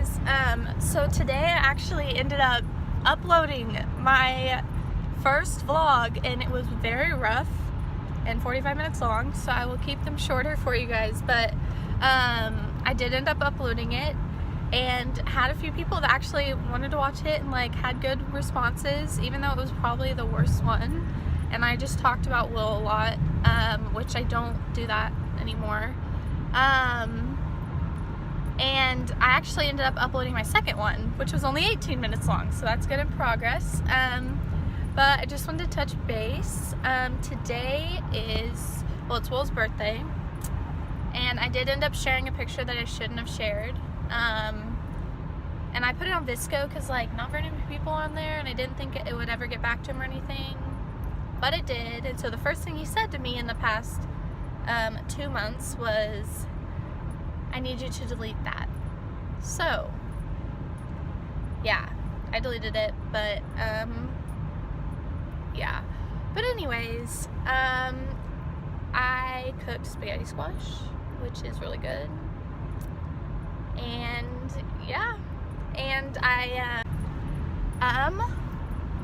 guys, so today I actually ended up uploading my first vlog, and it was very rough and 45 minutes long, so I will keep them shorter for you guys. But I did end up uploading it and had a few people that actually wanted to watch it and like had good responses, even though it was probably the worst one. And I just talked about Will a lot, which I don't do that anymore. And I actually ended up uploading my second one, which was only 18 minutes long, so that's good in progress. But I just wanted to touch base. Today is, well, it's Will's birthday, and I did end up sharing a picture that I shouldn't have shared. And I put it on VSCO because, like, not very many people are on there, and I didn't think it would ever get back to him or anything, but it did. And so the first thing he said to me in the past 2 months was, I need you to delete that. So, yeah, I deleted it, but, yeah. But anyways, I cooked spaghetti squash, which is really good. And, yeah. And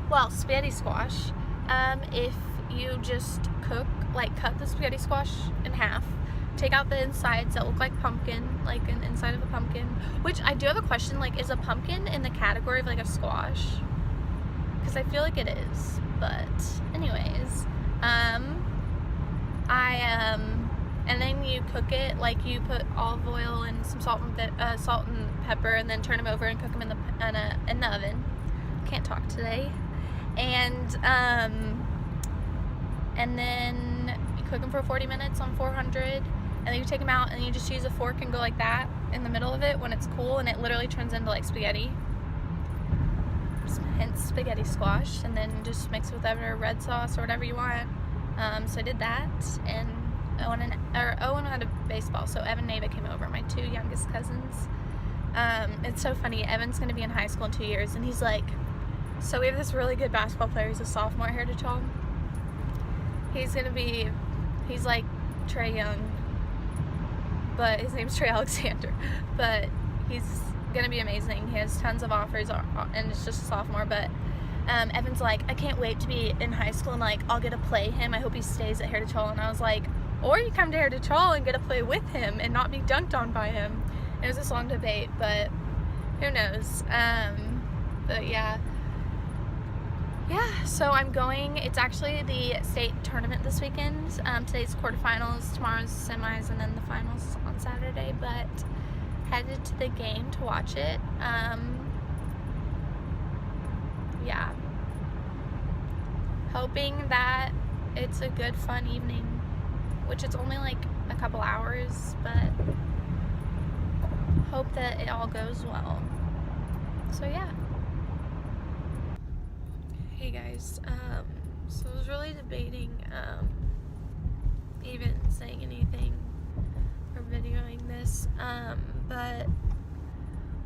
well, spaghetti squash, if you just cut the spaghetti squash in half, take out the insides that look like pumpkin, like an inside of a pumpkin, which I do have a question, like, is a pumpkin in the category of like a squash? Because I feel like it is, but anyways, and then you cook it, like you put olive oil and some salt and pepper, and then turn them over and cook them in the oven. Can't talk today. And then you cook them for 40 minutes on 400. And then you take them out and you just use a fork and go like that in the middle of it when it's cool, and it literally turns into like spaghetti. Hence spaghetti squash. And then just mix it with whatever red sauce or whatever you want. So I did that, and Owen had a baseball, so Evan and Ava came over, my two youngest cousins. It's so funny, Evan's going to be in high school in 2 years, and he's like, so we have this really good basketball player, he's a sophomore at Heritage Hall. He's like Trae Young, but his name's Trey Alexander, but he's gonna be amazing. He has tons of offers, and it's just a sophomore. But Evan's like, I can't wait to be in high school and like I'll get to play him. I hope he stays at Heritage Hall. And I was like, or you come to Heritage Hall and get to play with him and not be dunked on by him. It was this long debate, but who knows. But yeah, so I'm going, it's actually the state tournament this weekend. Today's quarterfinals, tomorrow's semis, and then the finals on Saturday, but headed to the game to watch it. Yeah. Hoping that it's a good, fun evening, which it's only like a couple hours, but hope that it all goes well. So yeah. Hey guys, so I was really debating even saying anything or videoing this, but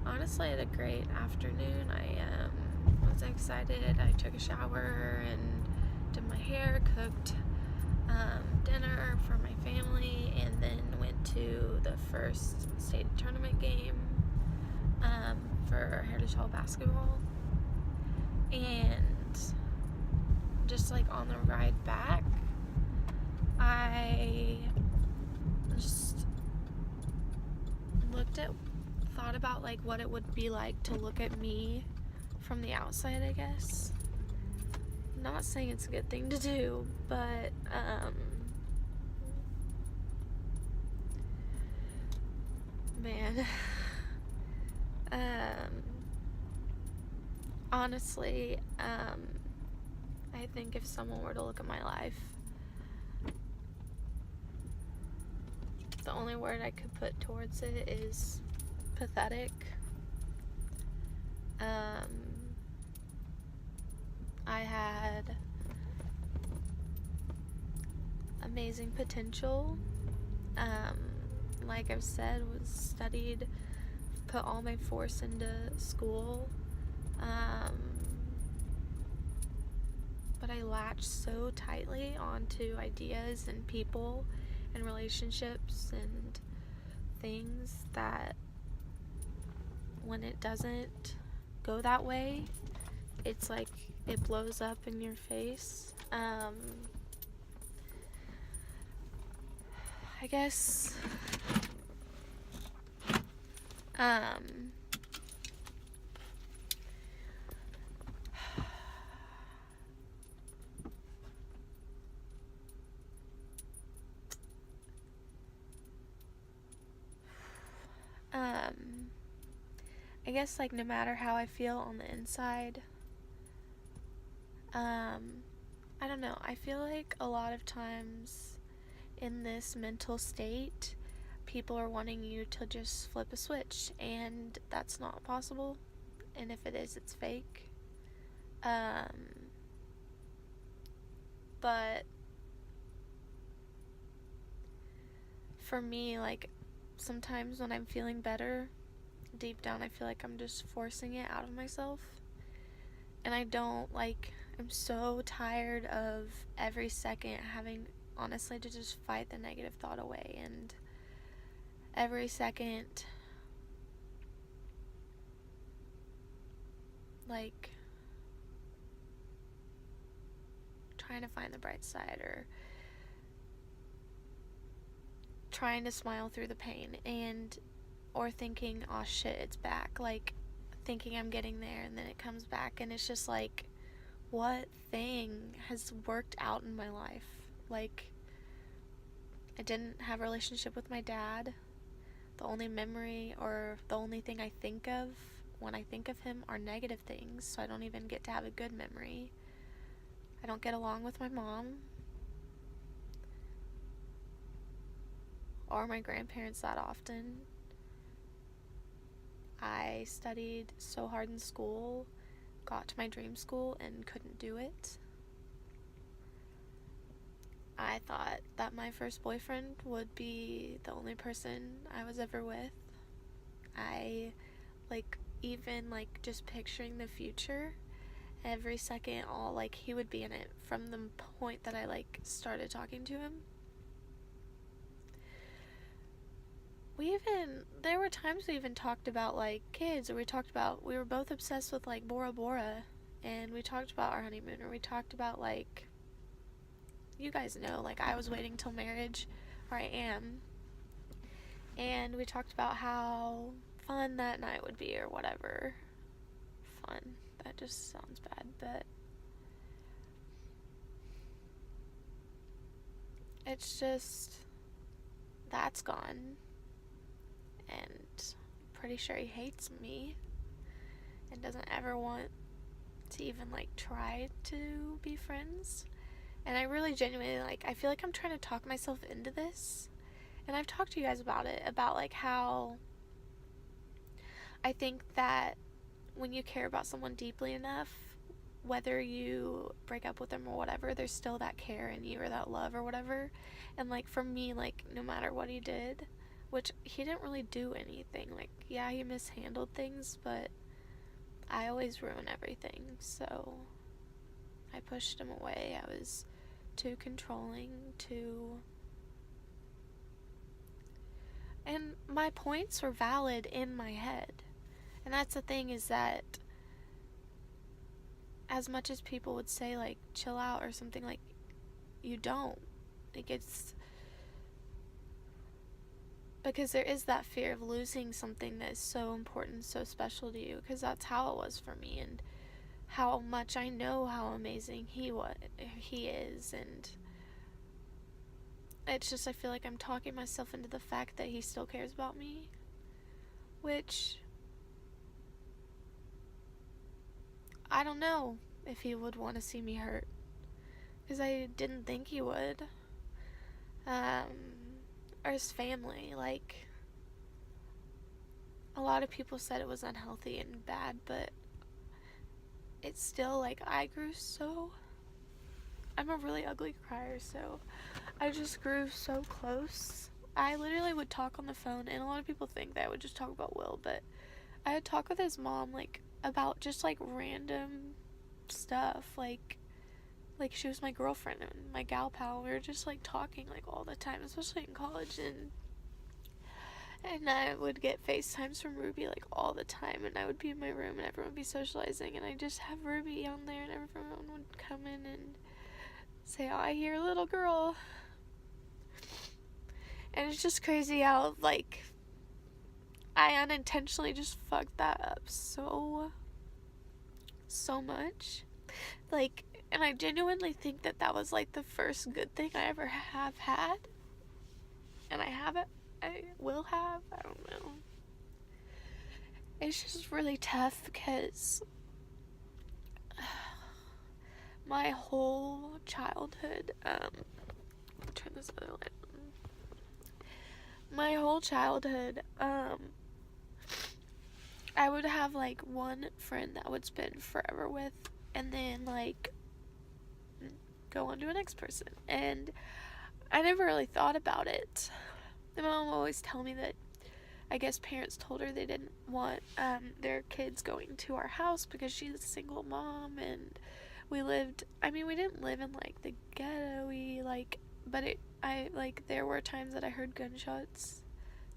honestly I had a great afternoon. I was excited. I took a shower and did my hair, cooked dinner for my family, and then went to the first state tournament game for Heritage Hall basketball. And just like on the ride back, I just thought about like what it would be like to look at me from the outside, I guess. Not saying it's a good thing to do, but man, honestly, I think if someone were to look at my life, the only word I could put towards it is pathetic. I had amazing potential. Like I've said, was studied, put all my force into school. But I latched so tightly onto ideas and people and relationships and things that when it doesn't go that way, it's like it blows up in your face. I guess I guess like no matter how I feel on the inside, I don't know, I feel like a lot of times in this mental state, people are wanting you to just flip a switch, and that's not possible, and if it is, it's fake. But for me, like, sometimes when I'm feeling better, deep down I feel like I'm just forcing it out of myself, and I don't, like, I'm so tired of every second having, honestly, to just fight the negative thought away, and every second, like, trying to find the bright side, or trying to smile through the pain, and or thinking, oh shit, it's back, like thinking I'm getting there, and then it comes back, and it's just like, what thing has worked out in my life? Like, I didn't have a relationship with my dad. The only memory or the only thing I think of when I think of him are negative things, so I don't even get to have a good memory. I don't get along with my mom or my grandparents that often. I studied so hard in school, got to my dream school, and couldn't do it. I thought that my first boyfriend would be the only person I was ever with. I, like, even, like, just picturing the future, every second, all, like, he would be in it from the point that I, like, started talking to him. There were times we even talked about, like, kids, or we were both obsessed with, like, Bora Bora, and we talked about our honeymoon, or we talked about, like, you guys know, like, I was waiting till marriage, or I am, and we talked about how fun that night would be, or whatever. Fun, that just sounds bad, but it's just, that's gone, and I'm pretty sure he hates me, and doesn't ever want to even, like, try to be friends. And I really genuinely, like, I feel like I'm trying to talk myself into this, and I've talked to you guys about it, about, like, how I think that when you care about someone deeply enough, whether you break up with them or whatever, there's still that care in you, or that love, or whatever. And, like, for me, like, no matter what he did, which he didn't really do anything, like, yeah, he mishandled things, but I always ruin everything, so I pushed him away. I was too controlling, and my points were valid in my head. And that's the thing, is that as much as people would say, like, chill out or something, like, you don't. Like, it's because there is that fear of losing something that is so important, so special to you, because that's how it was for me, and how much I know how amazing he is, and it's just, I feel like I'm talking myself into the fact that he still cares about me, which I don't know if he would want to see me hurt, because I didn't think he would. Or his family, like, a lot of people said it was unhealthy and bad, but it's still, like, I'm a really ugly crier, so I just grew so close. I literally would talk on the phone, and a lot of people think that I would just talk about Will, but I would talk with his mom, like, about just, like, random stuff, like she was my girlfriend and my gal pal. We were just, like, talking, like, all the time, especially in college, and And I would get FaceTimes from Ruby like all the time, and I would be in my room and everyone would be socializing, and I just have Ruby on there, and everyone would come in and say, "Oh, I hear little girl." And it's just crazy how, like, I unintentionally just fucked that up so much. Like, and I genuinely think that that was like the first good thing I ever have had. And I will have, I don't know. It's just really tough because my whole childhood, turn this other light on. My whole childhood, I would have like one friend that I would spend forever with, and then like go on to a next person. And I never really thought about it. My mom would always tell me that I guess parents told her they didn't want their kids going to our house because she's a single mom, and we didn't live in like the ghetto-y, like, but there were times that I heard gunshots.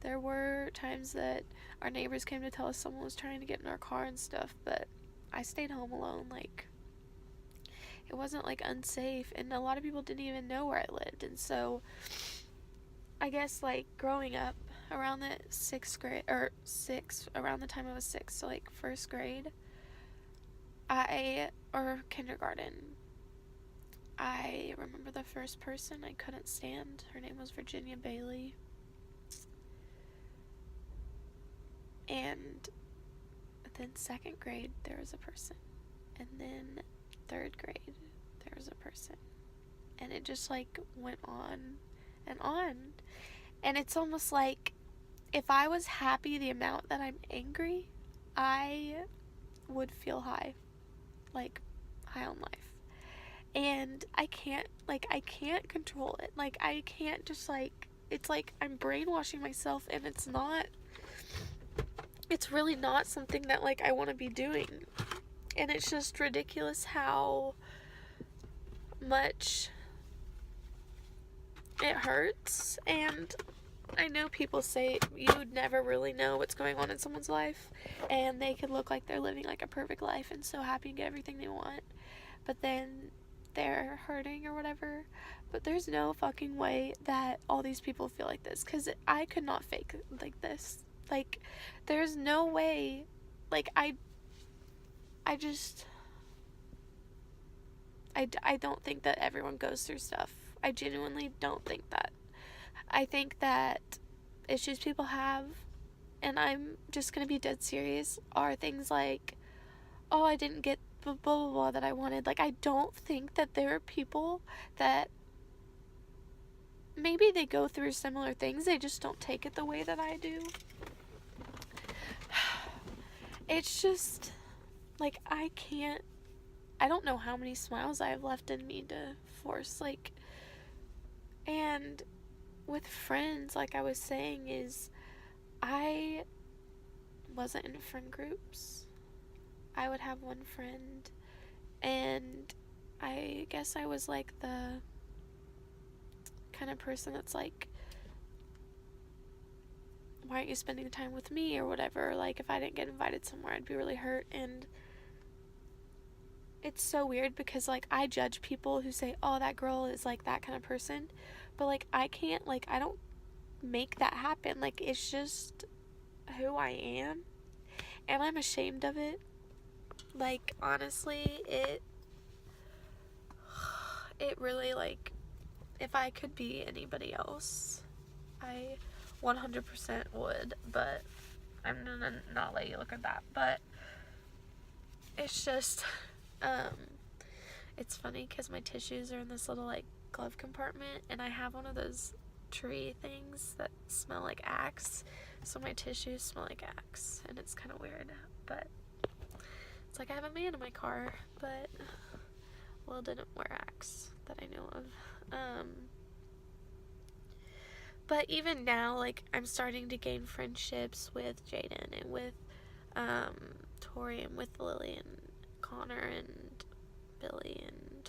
There were times that our neighbors came to tell us someone was trying to get in our car and stuff, but I stayed home alone. Like, it wasn't like unsafe, and a lot of people didn't even know where I lived. And so I guess like growing up around the around the time I was 6, so like first grade, or kindergarten, I remember the first person I couldn't stand. Her name was Virginia Bailey. And then second grade, there was a person. And then third grade, there was a person. And it just like went on and on. And it's almost like if I was happy the amount that I'm angry, I would feel high. Like, high on life. And I can't control it. Like, I can't just like, it's like I'm brainwashing myself, and it's really not something that like I want to be doing. And it's just ridiculous how much it hurts. And I know people say you'd never really know what's going on in someone's life, and they could look like they're living like a perfect life and so happy and get everything they want, but then they're hurting or whatever. But there's no fucking way that all these people feel like this, because I could not fake like this. Like, there's no way. Like, I don't think that everyone goes through stuff. I genuinely don't think that. I think that issues people have, and I'm just gonna be dead serious, are things like, oh, I didn't get blah blah blah that I wanted. Like, I don't think that there are people that maybe they go through similar things, they just don't take it the way that I do. It's just like, I don't know how many smiles I have left in me to force, like. And with friends, like I was saying, is I wasn't in friend groups. I would have one friend, and I guess I was like the kind of person that's like, why aren't you spending time with me or whatever. Like, if I didn't get invited somewhere, I'd be really hurt. And it's so weird because like I judge people who say, oh, that girl is like that kind of person, but like I can't, like, I don't make that happen. Like, it's just who I am, and I'm ashamed of it. Like, honestly, it really, like, if I could be anybody else, I 100% would, but I'm gonna not let you look at that. But it's just, it's funny because my tissues are in this little like glove compartment, and I have one of those tree things that smell like Axe, so my tissues smell like Axe, and it's kind of weird. But it's like I have a man in my car, but Will didn't wear Axe that I know of. But even now, like, I'm starting to gain friendships with Jaden and with Tori and with Lily and Connor and Billy, and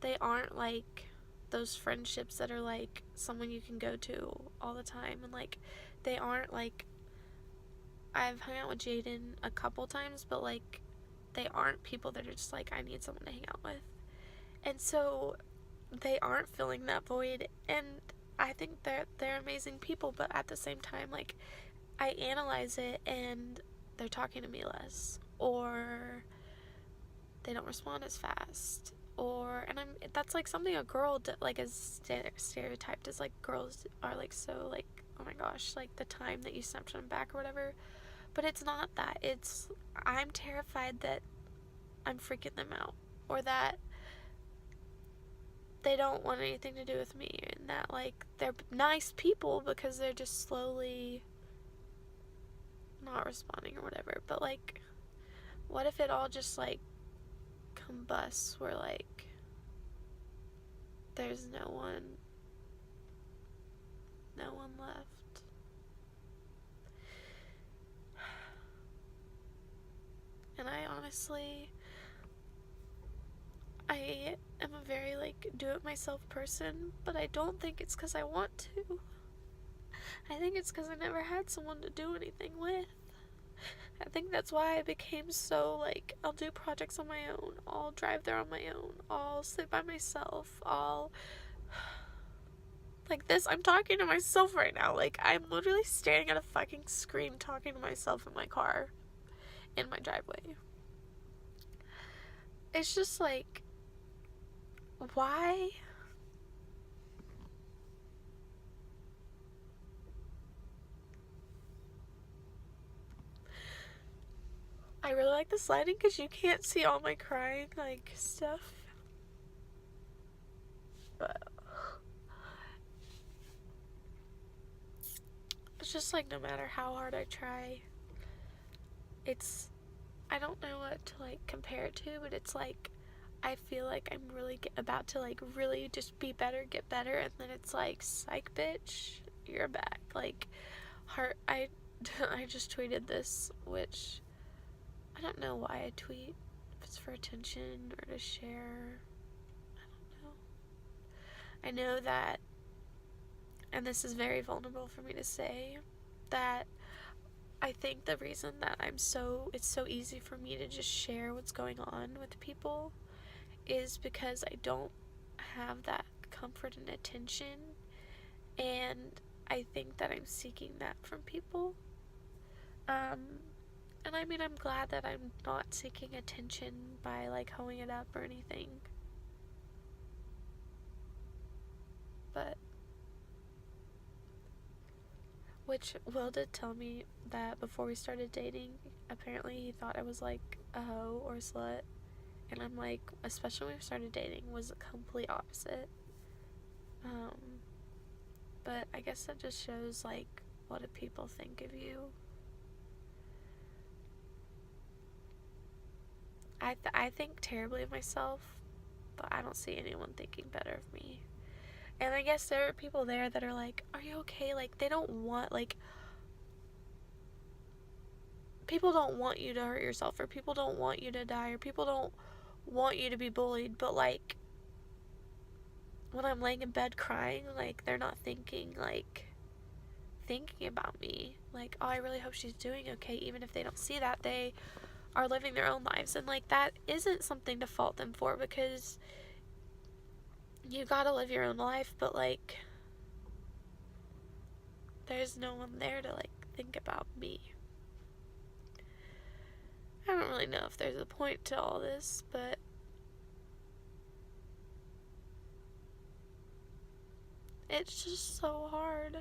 they aren't like those friendships that are like someone you can go to all the time, and like they aren't like, I've hung out with Jaden a couple times, but like they aren't people that are just like, I need someone to hang out with. And so they aren't filling that void, and I think they're amazing people, but at the same time, like, I analyze it and they're talking to me less, or they don't respond as fast, or, and that's like something a girl like is stereotyped as, like girls are like so like, oh my gosh, like the time that you snapped them back or whatever. But it's not that. It's, I'm terrified that I'm freaking them out, or that they don't want anything to do with me, and that like they're nice people because they're just slowly not responding or whatever. But like, what if it all just like combusts, where like there's no one left? And I honestly, I am a very like do it myself person, but I don't think it's because I want to. I think it's because I never had someone to do anything with. I think that's why I became so like, I'll do projects on my own, I'll drive there on my own, I'll sit by myself, I'll like this, I'm talking to myself right now. Like, I'm literally staring at a fucking screen talking to myself in my car, in my driveway. It's just like, why? I really like this lighting because you can't see all my crying like stuff. But it's just like, no matter how hard I try, it's, I don't know what to like compare it to, but it's like, I feel like I'm really about to like really just be better, get better, and then it's like, psych bitch, you're back. Like, I just tweeted this, which I don't know why I tweet, if it's for attention or to share, I don't know. I know that, and this is very vulnerable for me to say, that I think the reason that it's so easy for me to just share what's going on with people is because I don't have that comfort and attention, and I think that I'm seeking that from people. And I mean, I'm glad that I'm not seeking attention by like hoeing it up or anything, but which Will did tell me that before we started dating, apparently he thought I was like a hoe or a slut, and I'm like, especially when we started dating, was the complete opposite. But I guess that just shows like, what do people think of you? I think terribly of myself, but I don't see anyone thinking better of me. And I guess there are people there that are like, are you okay? Like, they don't want, like, people don't want you to hurt yourself, or people don't want you to die, or people don't want you to be bullied, but like, when I'm laying in bed crying, like, they're not thinking about me. Like, oh, I really hope she's doing okay. Even if they don't see that, they are living their own lives, and like, that isn't something to fault them for, because you gotta live your own life, but like, there's no one there to like think about me. I don't really know if there's a point to all this, but it's just so hard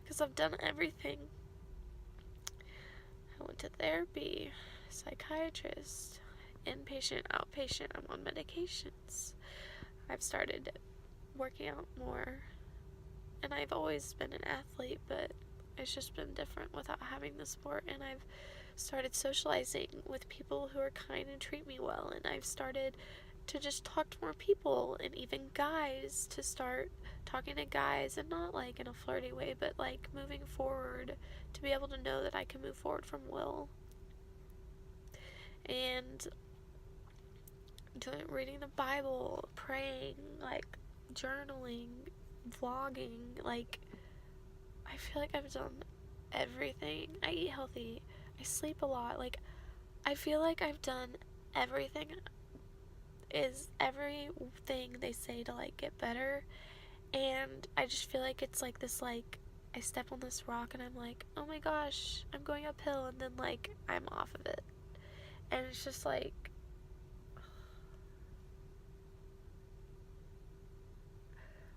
because I've done everything. I went to therapy, psychiatrist, inpatient, outpatient. I'm on medications. I've started working out more, and I've always been an athlete, but it's just been different without having the sport. And I've started socializing with people who are kind and treat me well, and I've started to just talk to more people, and even guys, to start talking to guys, and not like in a flirty way, but like moving forward, to be able to know that I can move forward from Will. And reading the Bible, praying, like, journaling, vlogging. Like, I feel like I've done everything. I eat healthy. I sleep a lot. Like, I feel like I've done everything they say to, like, get better. And I just feel like it's like this, like, I step on this rock and I'm like, oh my gosh, I'm going uphill, and then, like, I'm off of it. And it's just like,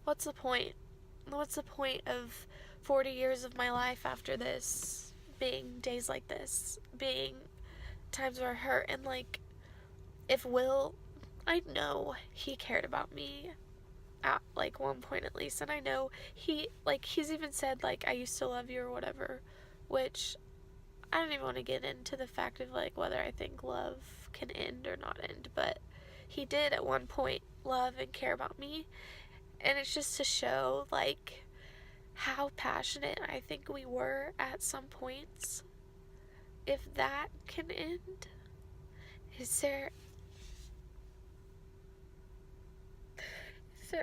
what's the point? What's the point of 40 years of my life after this being days like this, being times where I hurt? And, like, if Will, I know he cared about me at, like, one point at least, and I know he's even said, like, I used to love you or whatever, which I don't even want to get into the fact of, like, whether I think love can end or not end, but he did at one point love and care about me, and it's just to show, like, how passionate I think we were at some points. If that can end, is there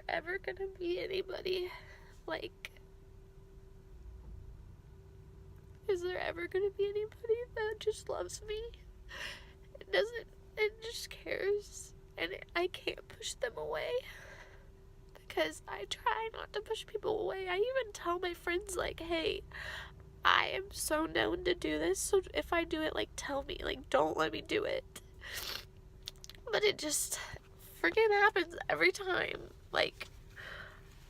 ever gonna be anybody, like, is there ever gonna be anybody that just loves me and just cares, and I can't push them away, because I try not to push people away. I even tell my friends, like, hey, I am so known to do this, so if I do it, like, tell me, like, don't let me do it. But it just freaking happens every time. Like,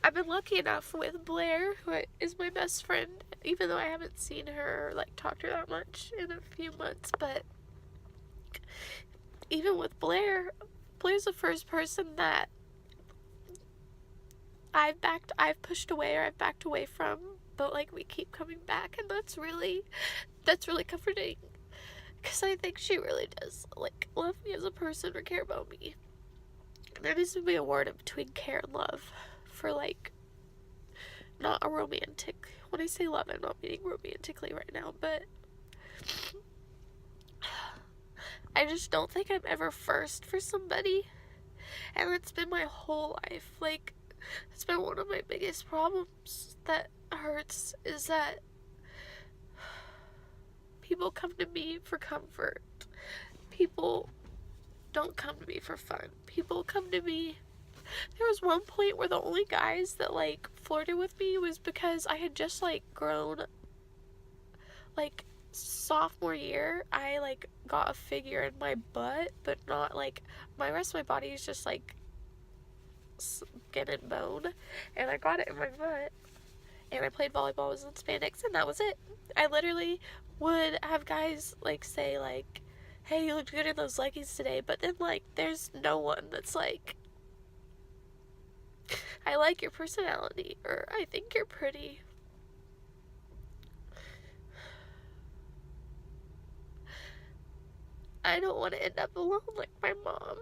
I've been lucky enough with Blair, who is my best friend, even though I haven't seen her or, like, talked to her that much in a few months, but even with Blair's the first person that I've pushed away or I've backed away from, but, like, we keep coming back, and that's really comforting, because I think she really does, like, love me as a person or care about me. There needs to be a word in between care and love for, like, not a romantic, when I say love, I'm not meaning romantically right now, but I just don't think I'm ever first for somebody, and it's been my whole life. Like, it's been one of my biggest problems that hurts, is that people come to me for comfort. People don't come to me for fun. People come to me. There was one point where the only guys that, like, flirted with me was because I had just, like, grown, like, sophomore year. I, like, got a figure in my butt, but not, like, my rest of my body is just, like, skin and bone, and I got it in my butt, and I played volleyball, was in spandex, and that was it. I literally would have guys, like, say, like, hey, you looked good in those leggings today, but then, like, there's no one that's like, I like your personality, or I think you're pretty. I don't want to end up alone like my mom.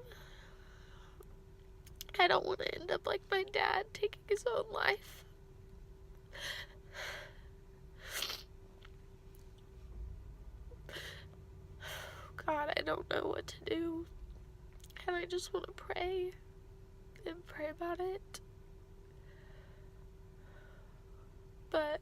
I don't want to end up like my dad, taking his own life. God, I don't know what to do. And I just want to pray and pray about it. But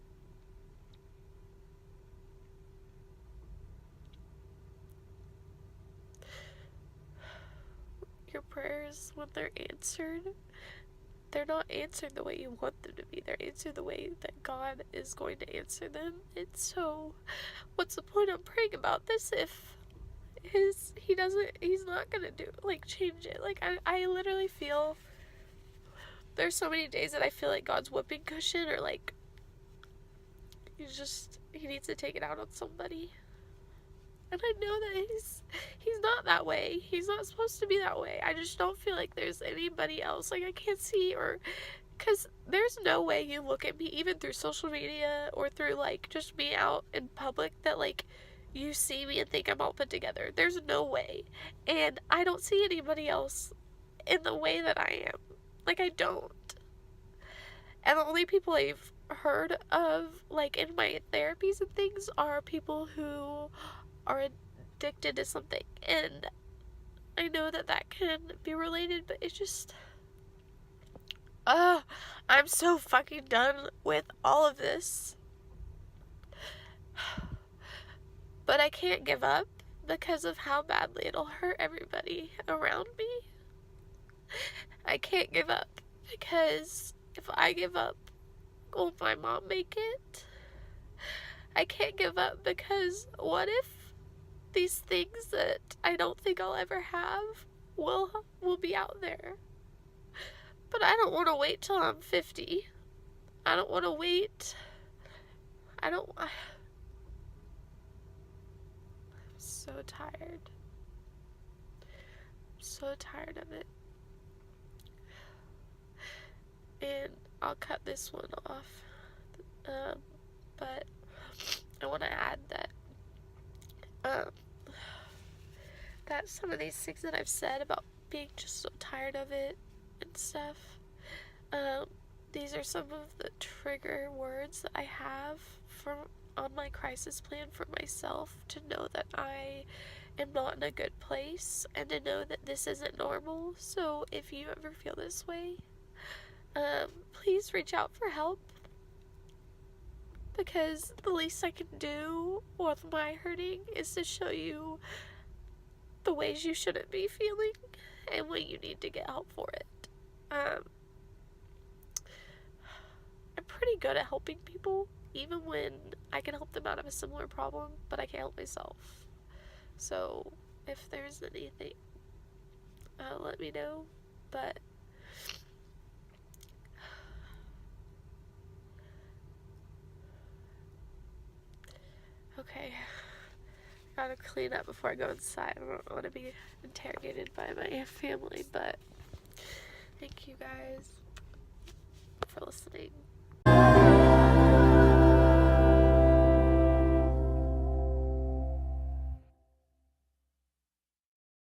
your prayers, when they're answered, they're not answered the way you want them to be. They're answered the way that God is going to answer them. And so, what's the point of praying about this if he's not gonna do, like, change it? Like, I literally feel, there's so many days that I feel like God's whooping cushion, or, like, he needs to take it out on somebody. And I know that he's not that way. He's not supposed to be that way. I just don't feel like there's anybody else. Like, I can't see, or, because there's no way you look at me, even through social media, or through, like, just me out in public, that, like, you see me and think I'm all put together. There's no way. And I don't see anybody else in the way that I am. Like, I don't. And the only people I've heard of, like, in my therapies and things, are people who are addicted to something. And I know that that can be related, but it's just, I'm so fucking done with all of this. But I can't give up because of how badly it'll hurt everybody around me. I can't give up because if I give up, will my mom make it? I can't give up because what if these things that I don't think I'll ever have will be out there? But I don't want to wait till I'm 50. I don't want to wait. I'm so tired. I'm so tired of it. And I'll cut this one off. But I want to add that that some of these things that I've said about being just so tired of it and stuff, these are some of the trigger words that I have on my crisis plan for myself, to know that I am not in a good place and to know that this isn't normal. So if you ever feel this way, please reach out for help, because the least I can do with my hurting is to show you the ways you shouldn't be feeling and when you need to get help for it. I'm pretty good at helping people, even when I can help them out of a similar problem, but I can't help myself. So if there's anything, let me know. But okay, gotta clean up before I go inside. I don't want to be interrogated by my family, but thank you guys for listening.